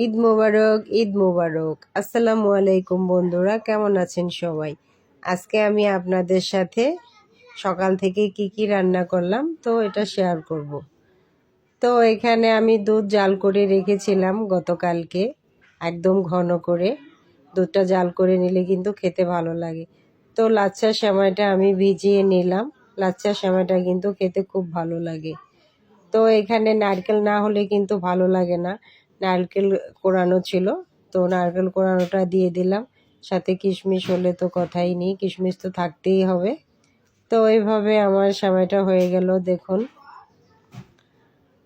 ঈদ মোবারক, ঈদ মোবারক। আসসালামু আলাইকুম বন্ধুরা, কেমন আছেন সবাই? আজকে আমি আপনাদের সাথে সকাল থেকে কি কি রান্না করলাম তো এটা শেয়ার করব। তো এখানে আমি দুধ জাল করে রেখেছিলাম গতকালকে, একদম ঘন করে। দুধটা জাল করে নিলে কিন্তু খেতে ভালো লাগে। তো লাচ্ছা সেমাইটা আমি ভিজিয়ে নিলাম। লাচ্ছা সেমাইটা কিন্তু খেতে খুব ভালো লাগে। তো এখানে নারকেল না হলে কিন্তু ভালো লাগে না, নারকেল কোরানো ছিল, তো নারকেল কোরানোটা দিয়ে দিলাম। সাথে কিশমিশ হলে তো কথাই নেই, কিশমিশ তো থাকতেই হবে। তো এইভাবে আমার সেমাইটা হয়ে গেল দেখুন।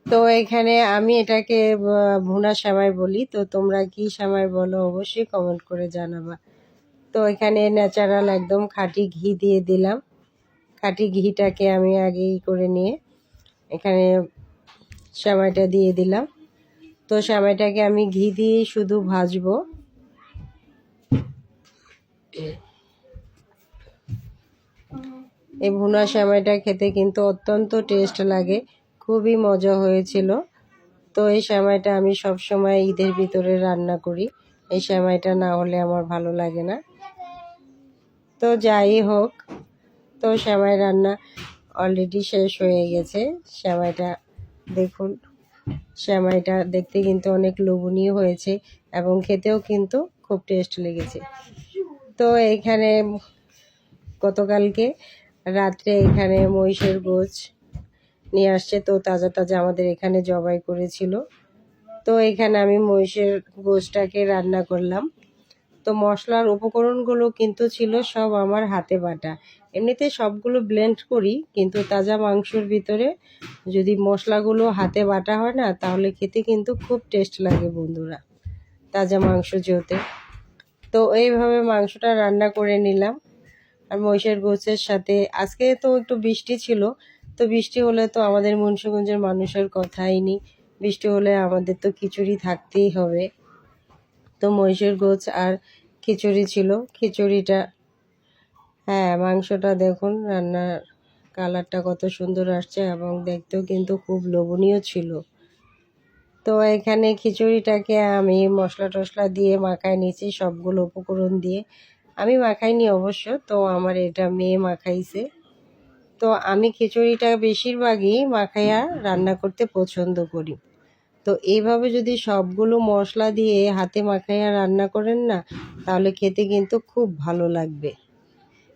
তো এখানে আমি এটাকে ভুনা সেমাই বলি, তো তোমরা কি সেমাই বলো অবশ্যই কমেন্ট করে জানাবা। তো এখানে ন্যাচারাল একদম খাঁটি ঘি দিয়ে দিলাম। খাঁটি ঘিটাকে আমি আগেই করে নিয়ে এখানে সেমাইটা দিয়ে দিলাম। তো সেমাইটাকে আমি ঘি দিয়ে শুধু ভাজবো। এই ভুনা সেমাইটা খেতে কিন্তু অত্যন্ত টেস্ট লাগে, খুবই মজা হয়েছিল। তো এই সেমাইটা আমি সব সময় ঈদের ভিতরে রান্না করি, এই সেমাইটা না হলে আমার ভালো লাগে না। তো যাই হোক, তো সেমাই রান্না অলরেডি শেষ হয়ে গেছে। সেমাইটা দেখুন, সেমাইটা দেখতে কিন্তু অনেক লোভনীয় হয়েছে এবং খেতেও কিন্তু খুব টেস্ট লেগেছে। তো এইখানে গতকালকে রাত্রে এখানে মহিষের গোশ নিয়ে আসছে, তো তাজা তাজা আমাদের এখানে জবাই করেছিল। তো এখানে আমি মহিষের গোশটাকে রান্না করলাম। তো মশলার উপকরণগুলো কিন্তু ছিল সব আমার হাতে বাটা। এমনিতে সবগুলো ব্লেন্ড করি, কিন্তু তাজা মাংসর ভিতরে যদি মশলাগুলো হাতে বাটা হয় না, তাহলে খেতে কিন্তু খুব টেস্ট লাগে বন্ধুরা, তাজা মাংস যেহেতু। তো এইভাবে মাংসটা রান্না করে নিলাম। আর মহিষের গোশের সাথে আজকে তো একটু বৃষ্টি ছিল, তো বৃষ্টি হলে তো আমাদের মুন্সিগঞ্জের মানুষের কথাই নেই, বৃষ্টি হলে আমাদের তো খিচুড়ি থাকতেই হবে। তো মহিষের গোশ আর খিচুড়ি ছিল। খিচুড়িটা, হ্যাঁ, মাংসটা দেখুন, রান্নার কালারটা কত সুন্দর আসছে এবং দেখতেও কিন্তু খুব লোভনীয় ছিল। তো এখানে খিচুড়িটাকে আমি মশলা টশলা দিয়ে মাখায় নিয়েছি, সবগুলো উপকরণ দিয়ে। আমি মাখাইনি অবশ্য, তো আমার এটা মেয়ে মাখাইছে। তো আমি খিচুড়িটা বেশিরভাগই মাখাইয়া রান্না করতে পছন্দ করি। তো এইভাবে যদি সবগুলো মশলা দিয়ে হাতে মাখাইয়া রান্না করেন না, তাহলে খেতে কিন্তু খুব ভালো লাগবে।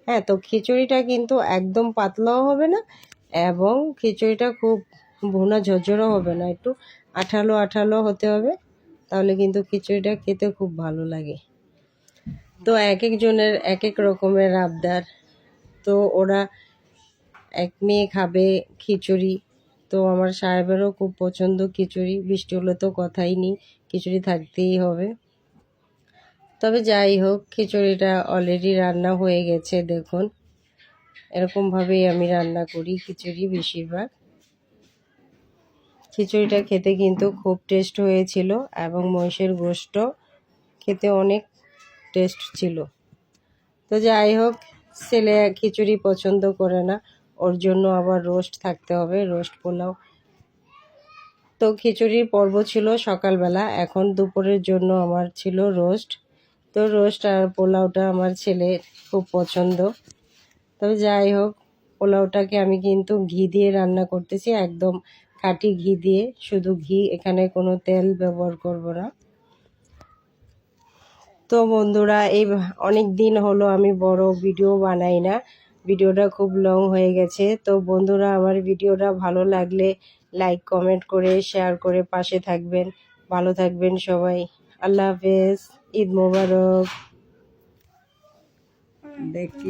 হ্যাঁ, তো খিচুড়িটা কিন্তু একদম পাতলাও হবে না এবং খিচুড়িটা খুব ভুনা ঝরঝরও হবে না, একটু আঠালো আঠালো হতে হবে, তাহলে কিন্তু খিচুড়িটা খেতে খুব ভালো লাগে। তো এক একজনের এক এক রকমের আবদার। তো ওরা এক মেয়ে খাবে খিচুড়ি, তো আমার সাহেবেরও খুব পছন্দ খিচুড়ি, বৃষ্টি হলে তো কথাই নেই, খিচুড়ি থাকতেই হবে। তবে যাই হোক, খিচুড়িটা অলরেডি রান্না হয়ে গেছে দেখুন। এরকমভাবেই আমি রান্না করি খিচুড়ি বেশিরভাগ। খিচুড়িটা খেতে কিন্তু খুব টেস্ট হয়েছিল এবং মহিষের গোশত খেতে অনেক টেস্ট ছিল। তো যাই হোক, ছেলে খিচুড়ি পছন্দ করে না, ওর জন্য আবার রোস্ট থাকতে হবে, রোস্ট পোলাও। তো খিচুড়ির পর্ব ছিল সকালবেলা, এখন দুপুরের জন্য আমার ছিল রোস্ট। তো রোস্ট আর পোলাওটা আমার ছেলের খুব পছন্দ। তবে যাই হোক, পোলাওটাকে আমি কিন্তু ঘি দিয়ে রান্না করতেছি, একদম খাঁটি ঘি দিয়ে, শুধু ঘি, এখানে কোনো তেল ব্যবহার করব না। তো বন্ধুরা, এই অনেক দিন হলো আমি বড় ভিডিও বানাই না, ভিডিওটা খুব লং হয়ে গেছে। তো বন্ধুরা, আমার ভিডিওটা ভালো লাগলে লাইক কমেন্ট করে শেয়ার করে পাশে থাকবেন। ভালো থাকবেন সবাই। আল্লাহ হাফেজ, ঈদ মোবারক। দেখি।